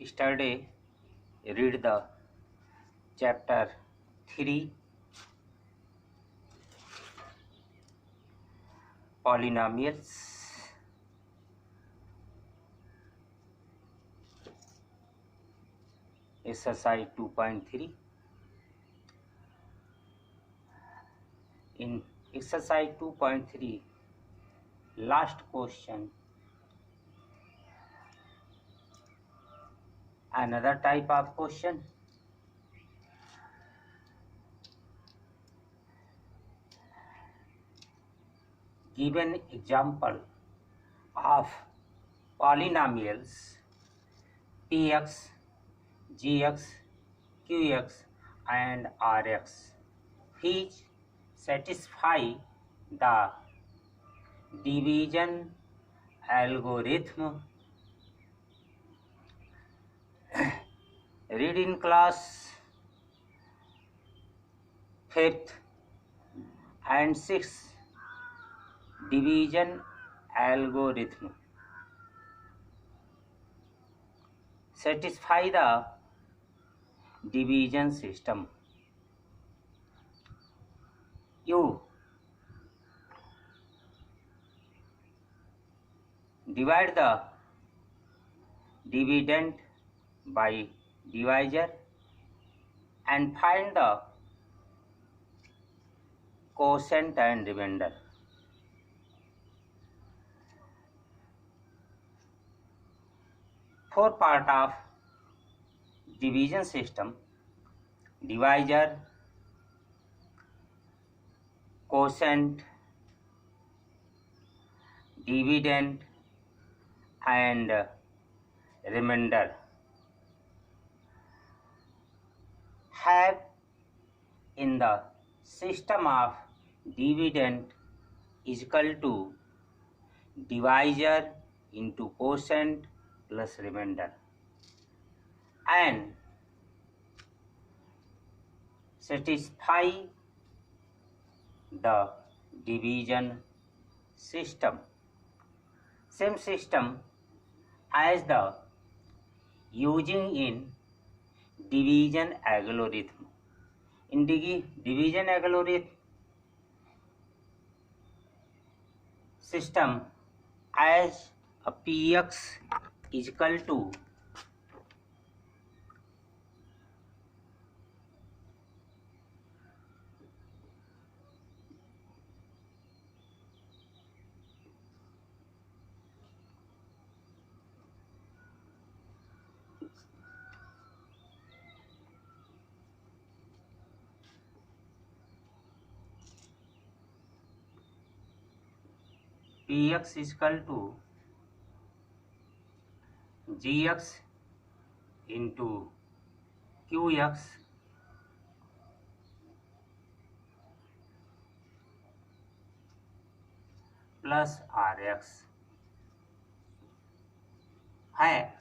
Yesterday, read the chapter 3 polynomials. Exercise 2.3. In exercise 2.3, last question, another type of question. Give an example of polynomials px, gx, qx, and rx which satisfy the division algorithm. Read in class 5th and 6th division algorithm. Satisfy the division system. You divide the dividend by divisor and find the quotient and remainder. For part of division system, divisor, quotient, dividend, and remainder have in the system of dividend is equal to divisor into quotient plus remainder, and satisfy the division system. Same system as the using in division algorithm. In division algorithm system, as a px is equal to px is equal to gx into qx plus rx, where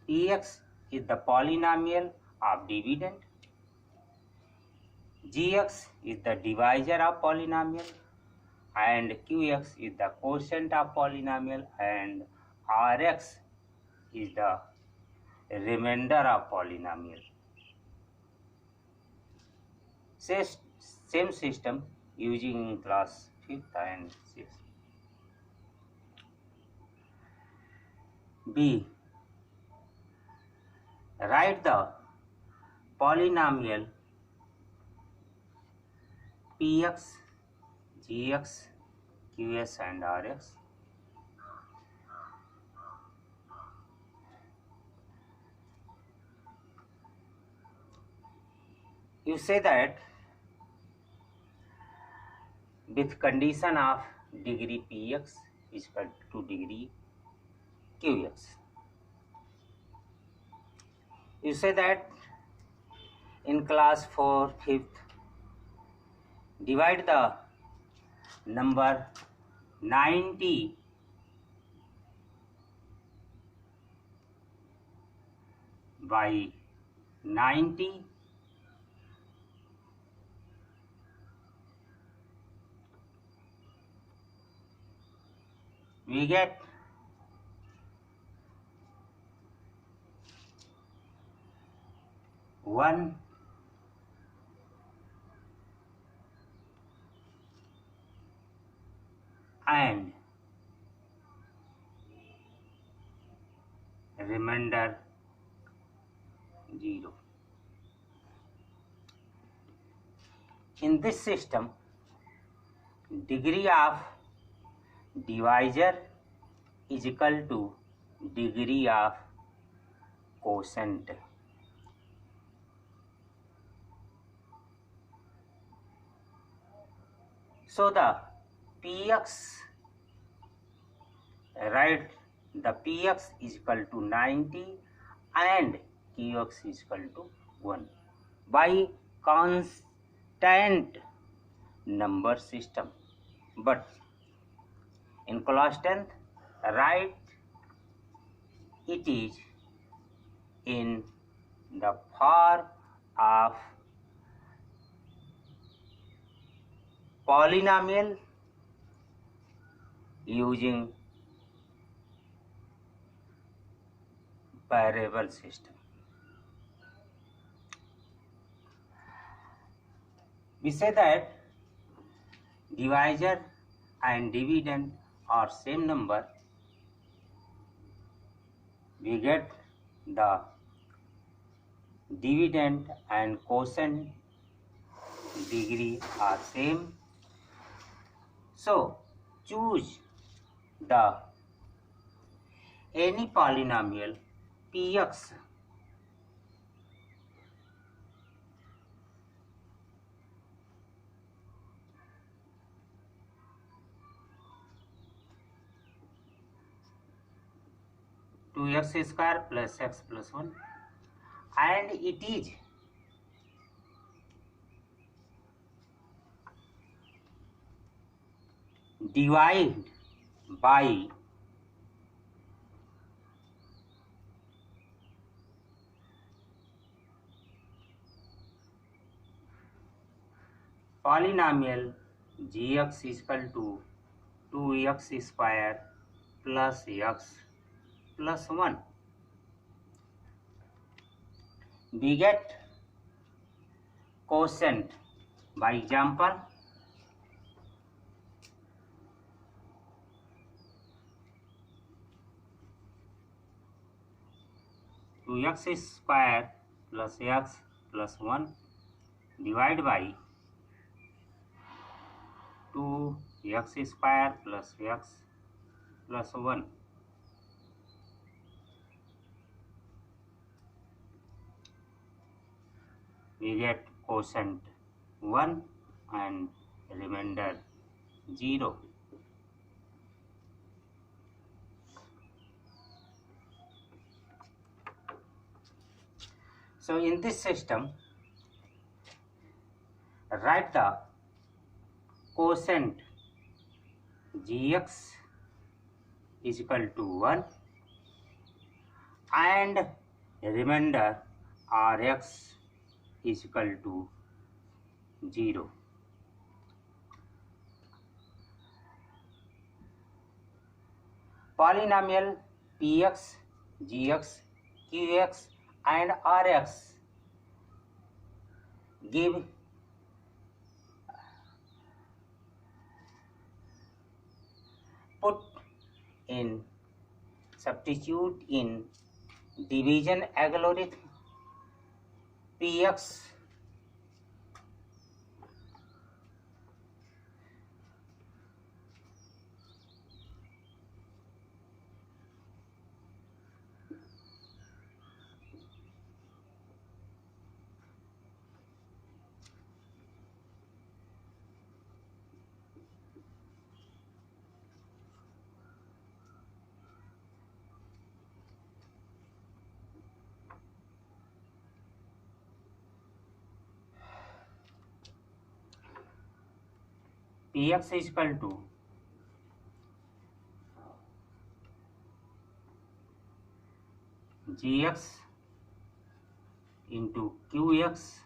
px is the polynomial of dividend, gx is the divisor of polynomial, and qx is the quotient of polynomial, and rx is the remainder of polynomial. Same system using in class 5th and 6th. B. Write the polynomial px, gx, qs, and rx. You say that with condition of degree px is equal to degree qx. You say that in class 4, 5th, divide the number 90 by 90 we get 1 and remainder 0. In this system, degree of divisor is equal to degree of quotient. So the Px, write the Px is equal to 90 and Qx is equal to 1 by constant number system. But in class 10th, write it is in the form of polynomial using variable system. We say that divisor and dividend are same number. We get the dividend and quotient degree are same. So choose the any polynomial Px to x square plus x plus 1 and it is divided by polynomial gx is equal to 2x square plus x plus 1. We get quotient by example 2x square plus x plus 1 divided by 2x square plus x plus 1. We get quotient 1 and remainder 0. So in this system, write the quotient gx is equal to 1 and remainder rx is equal to 0. Polynomial Px, Gx, Qx and Rx give put in substitute in division algorithm Px Px is equal to Gx into Qx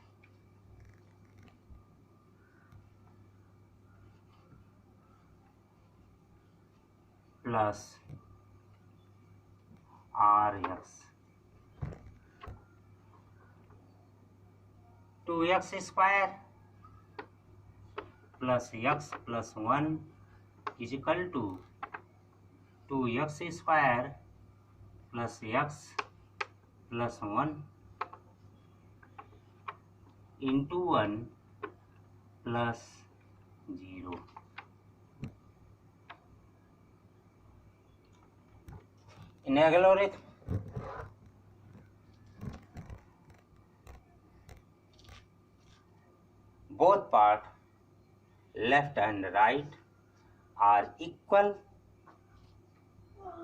plus Rx. 2x² plus x plus 1 is equal to 2x² plus x plus 1 into 1 plus 0. In algorithm, both part left and right are equal,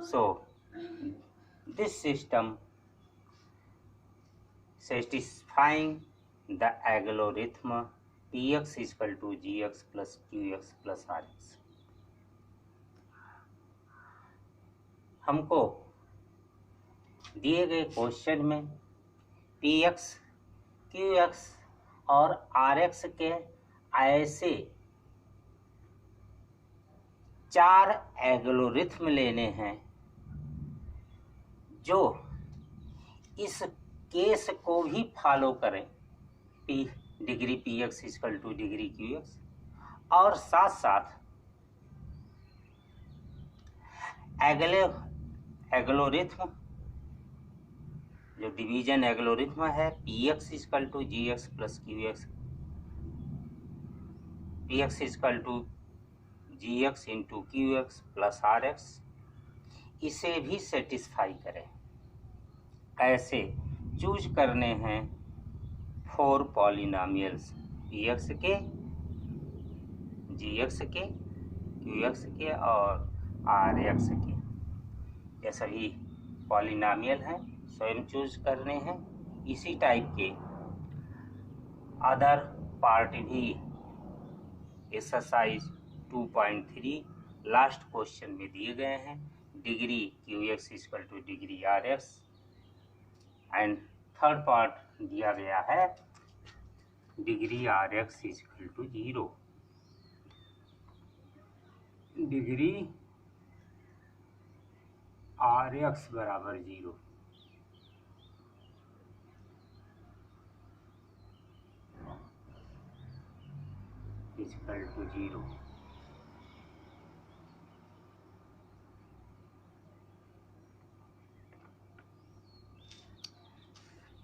so this system satisfying the algorithm Px is equal to Gx plus Qx plus Rx. हमको दिए गए question में Px, Qx और Rx के ऐसे 4 algorithm लेने हैं जो इस केस को भी फॉलो करें, degree Px is equal to degree Qx, और साथ साथ एल्गोरिथम जो डिवीजन एल्गोरिथम है Px is equal to Gx plus Qx, Px is equal to Gx into Qx plus Rx, इसे भी सेटिस्फाई करें। कैसे चूज करने हैं 4 पॉलिनोमियल्स Px के, Gx के, Qx के और Rx के। ये सभी पॉलिनोमियल हैं, स्वयं चूज करने हैं। इसी टाइप के अदर पार्ट भी एक्सरसाइज 2.3 लास्ट क्वेश्चन में दिए गए हैं। Degree Qx is equal to degree Rx and third part दिया गया है degree Rx is equal to 0, degree Rx बराबर 0। Equal to 0।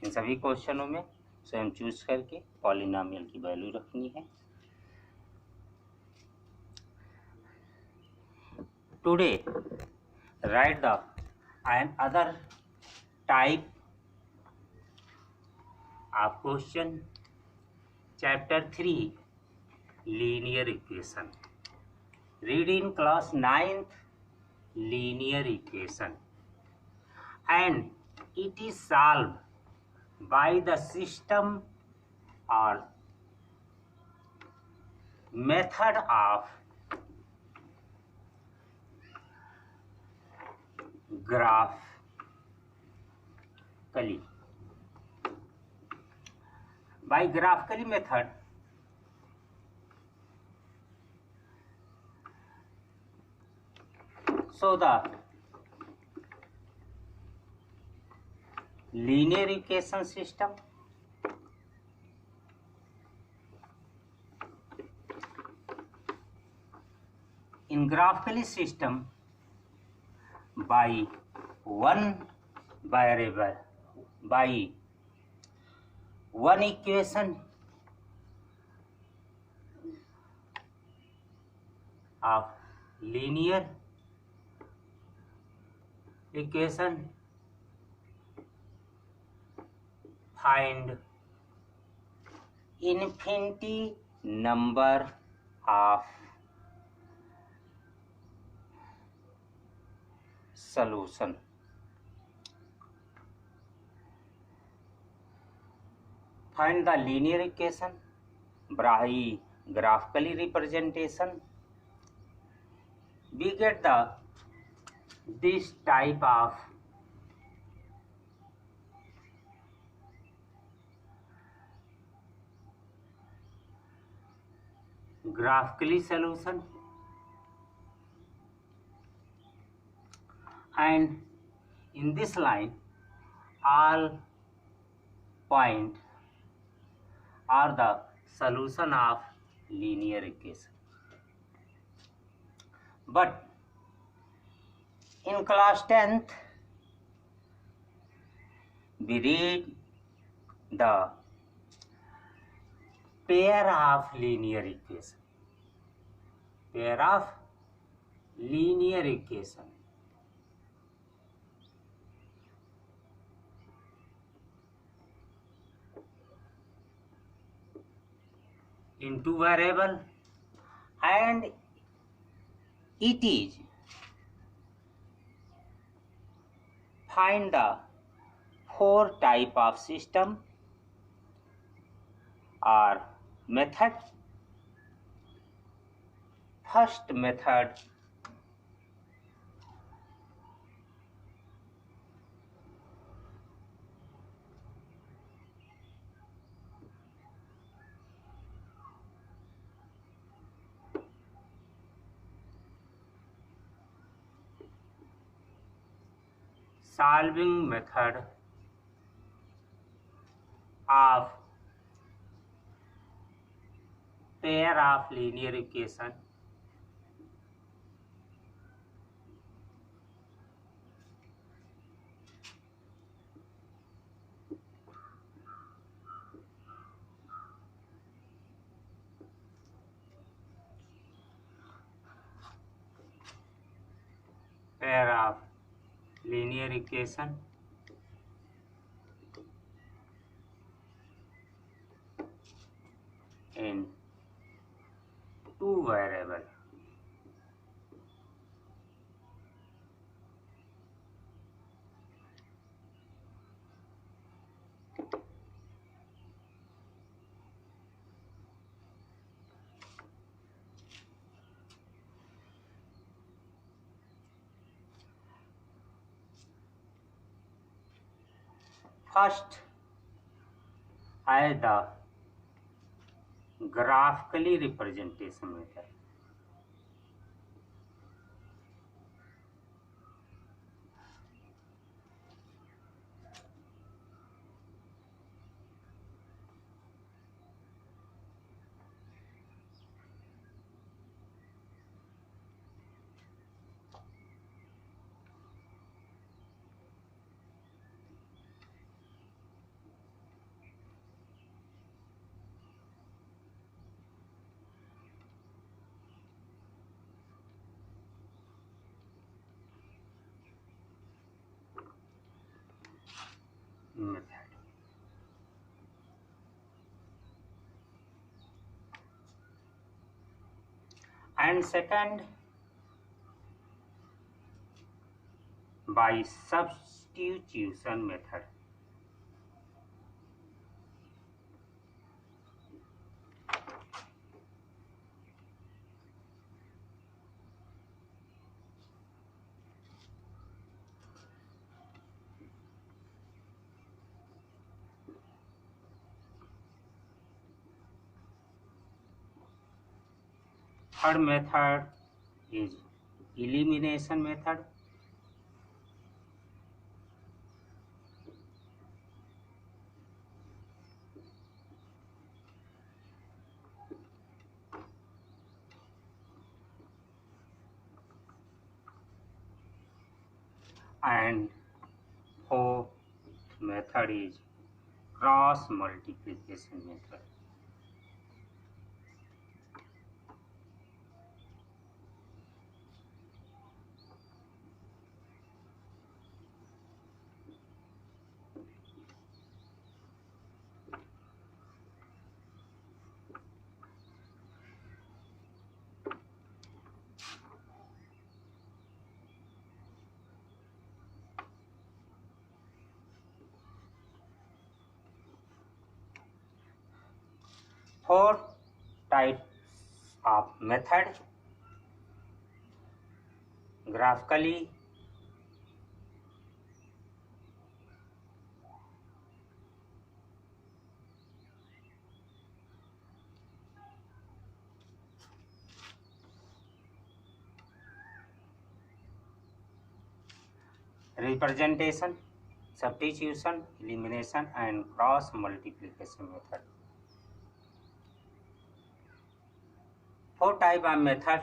इन सभी क्वेश्चनों में स्वयं चूज करके पॉलिनोमियल की वैल्यू रखनी है। Today right the end other type of question chapter 3 linear equation. Read in class 9th linear equation and it is solved by the system or method of graphically. By graphically method, so the linear equation system in graphically system by one variable, by one equation of linear equation find infinity number of solution. Find the linear equation by graphically representation. We get the this type of graphically solution, and in this line all point are the solution of linear equation. But in class 10th, we read the pair of linear equation. Pair of linear equation. In two variable, and it is find the four type of system or method. First method, solving method of pair of linear equation. Pair of linear equation in two variable. First, as the graphically representation method. And second, by substitution method. Third method is elimination method. And fourth method is cross multiplication method. Four types of method: graphically, representation, substitution, elimination, and cross multiplication method. Four type of method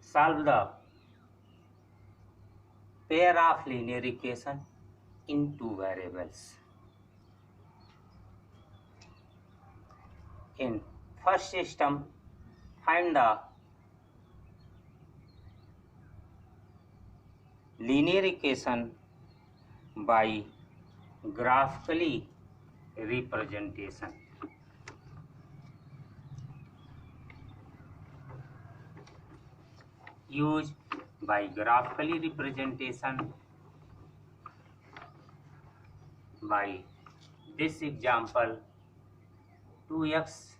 solve the pair of linear equation in two variables. In first system, find the linear equation by graphically representation. Use by graphically representation by this example 2x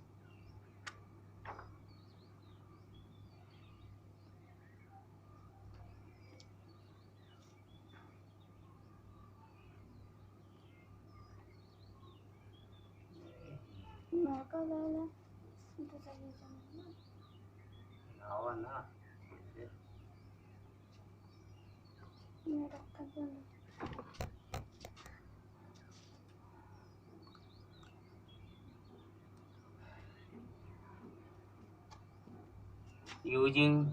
using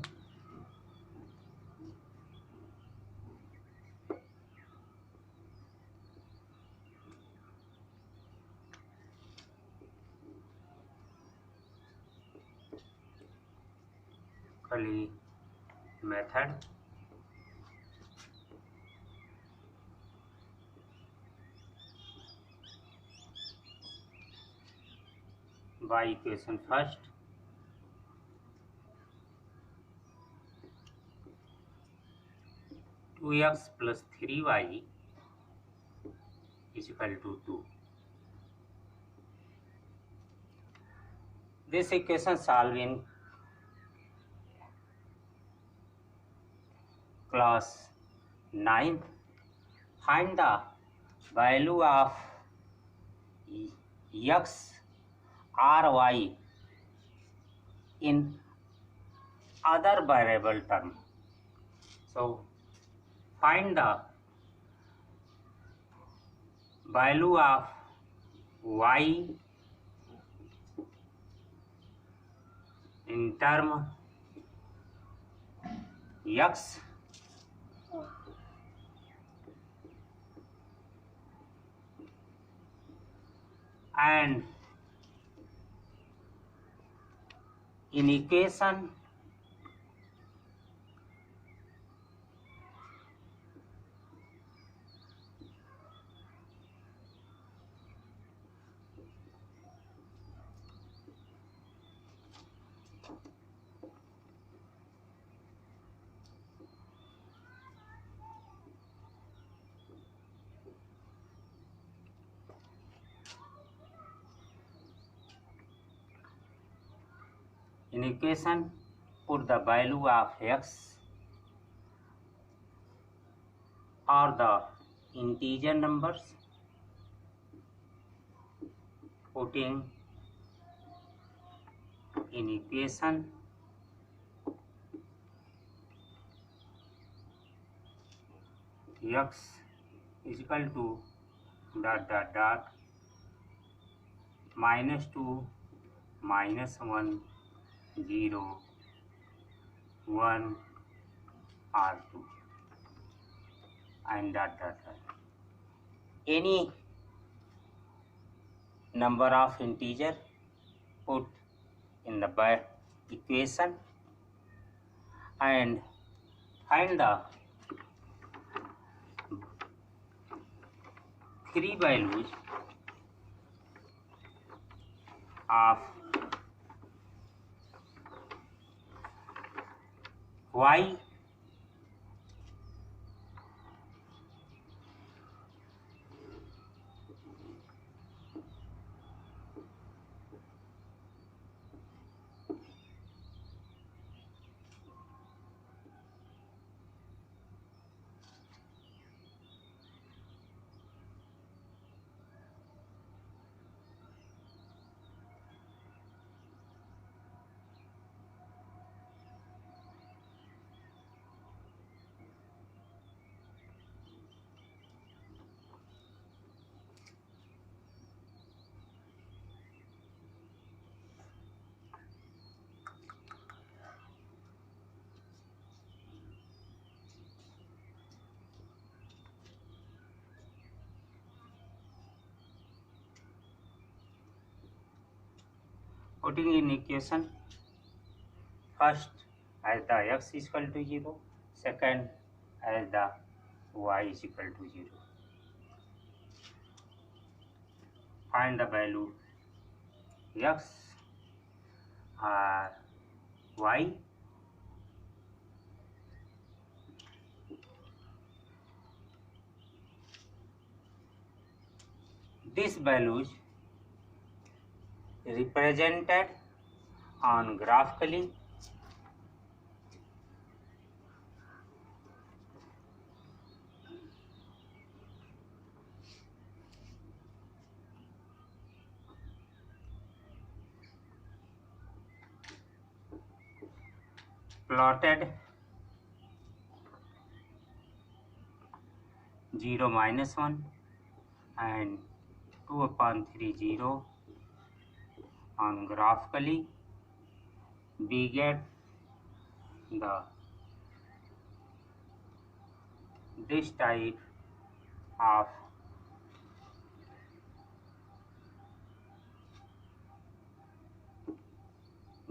method by equation first two x plus 3y is equal to 2. This equation solved in class 9th. Find the value of x or y in other variable term. So find the value of y in term x and in equation put the value of x or the integer numbers, putting in equation x is equal to -2 -1 0 1 or 2 and any number of integer put in the equation and find the three values of y putting in equation first as the x is equal to 0, second as the y is equal to 0. Find the value x or y. These values represented on graphically plotted 0 minus 1 and 2 upon 3 0 on graphically we get the this type of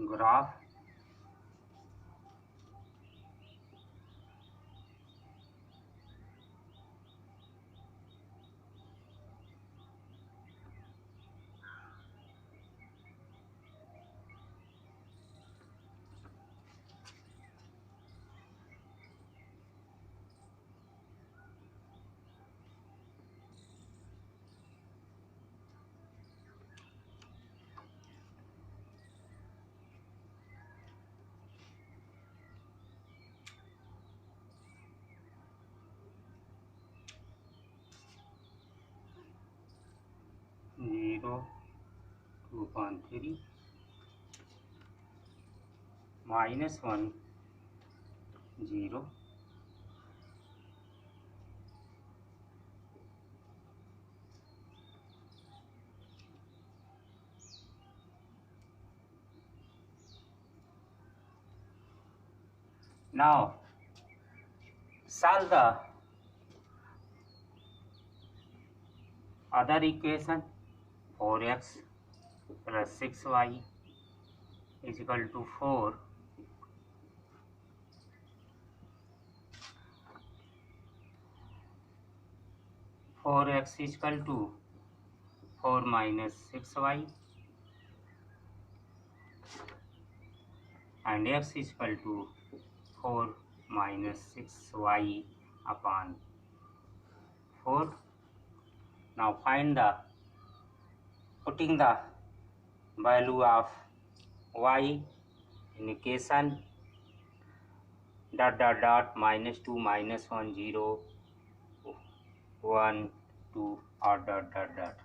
graph. Zero, 2.3 minus 1 0 now solve the other equation 4x plus 6y is equal to 4. 4x is equal to 4 minus 6y and x is equal to 4 minus 6y upon 4. Now find the putting the value of y in equation dot dot dot minus 2 minus 1 0 1 2 or dot dot dot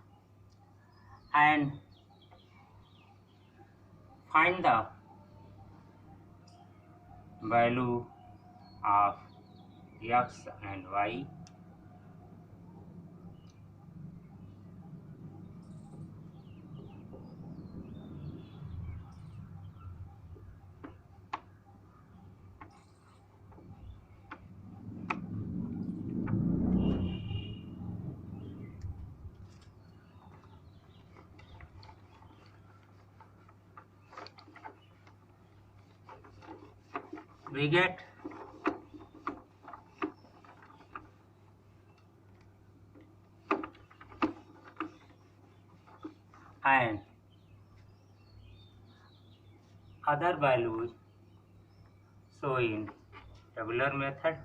and find the value of x and y. We get and other values so in tabular method.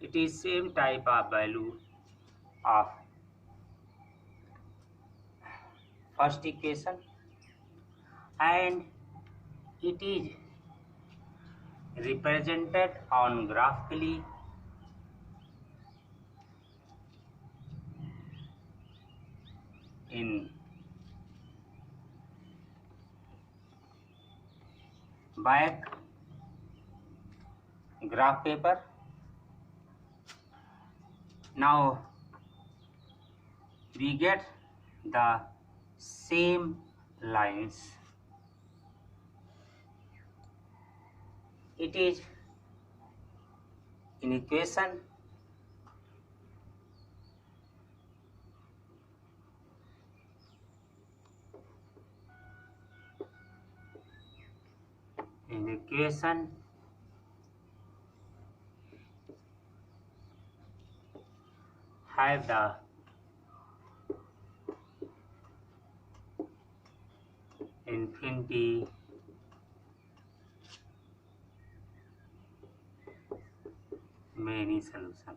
It is same type of value of first equation and it is represented on graphically in back graph paper. Now we get the same lines it is in equation have the infinity many solution.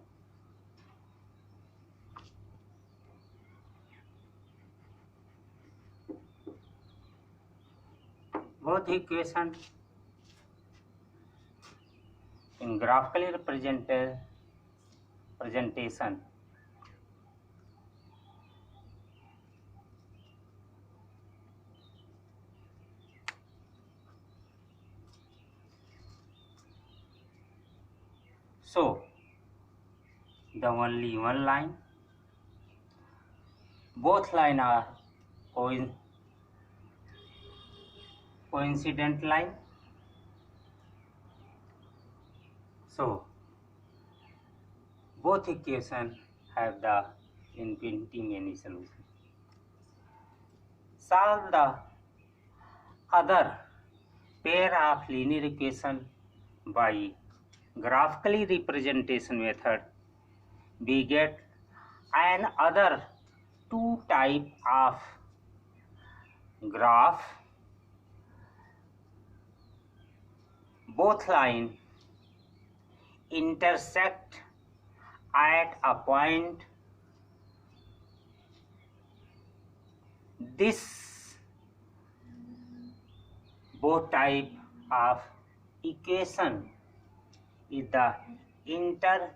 Both equations in graphically presentation so the only one line, both line are coincident line, so both equations have the infinity many solution. Solve the other pair of linear equation by graphically representation method. We get another two type of graph. Both lines intersect at a point. This both type of equation is the intersecting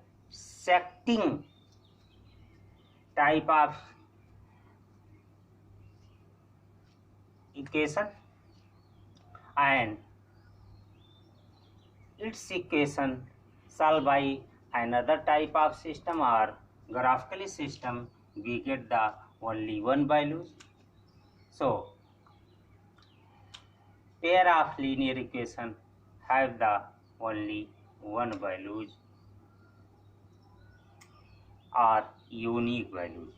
type of equation, and its equation solved by another type of system or graphically system, we get the only one values. So pair of linear equation have the only one values or unique values.